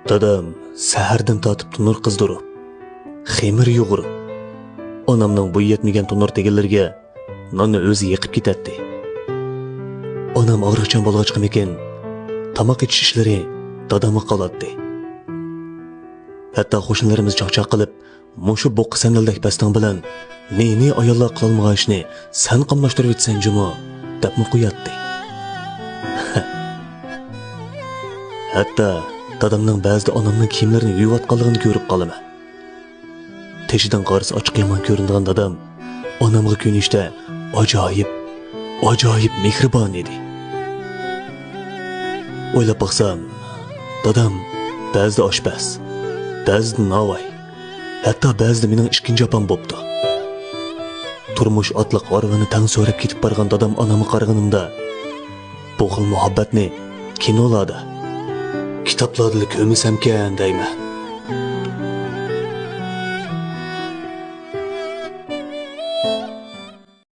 Dadam sahardan tortib tunur qizdirib, xemir yo'g'irib, onamning bo'yi yetmagan tunur teginlarga nonni o'zi yiqib ketadi. Onam og'riqchan bo'lg'achqimikin, tamoq ichish ishlari dadamga qoladi. Hatto qo'shnilarimiz chaqchaq qilib, mushu bo'qqi sanildek bastang bilan ne ayollar qilolmagan ishni sen qamlashtirib etsan jumo debmi qo'yadi. Hatto dadamning ba'zida onamning kiyimlarini yuvayotganligini ko'rib qolaman. Teshidan qarisi ochiq yomon ko'rinadigan dadam onamga ko'nishda ajoyib mehribon edi. O'ylab baxsam, dadam ba'zida oshpaz, ba'zida navoy, hatto ba'zida mening ikkinchi opam bo'pti. Turmush otliq orvani tang so'rab ketib borgan dadam onamga qaraganimda bu xil muhabbatni kinolarda, kitoblarda ko'rmasamkan deyman.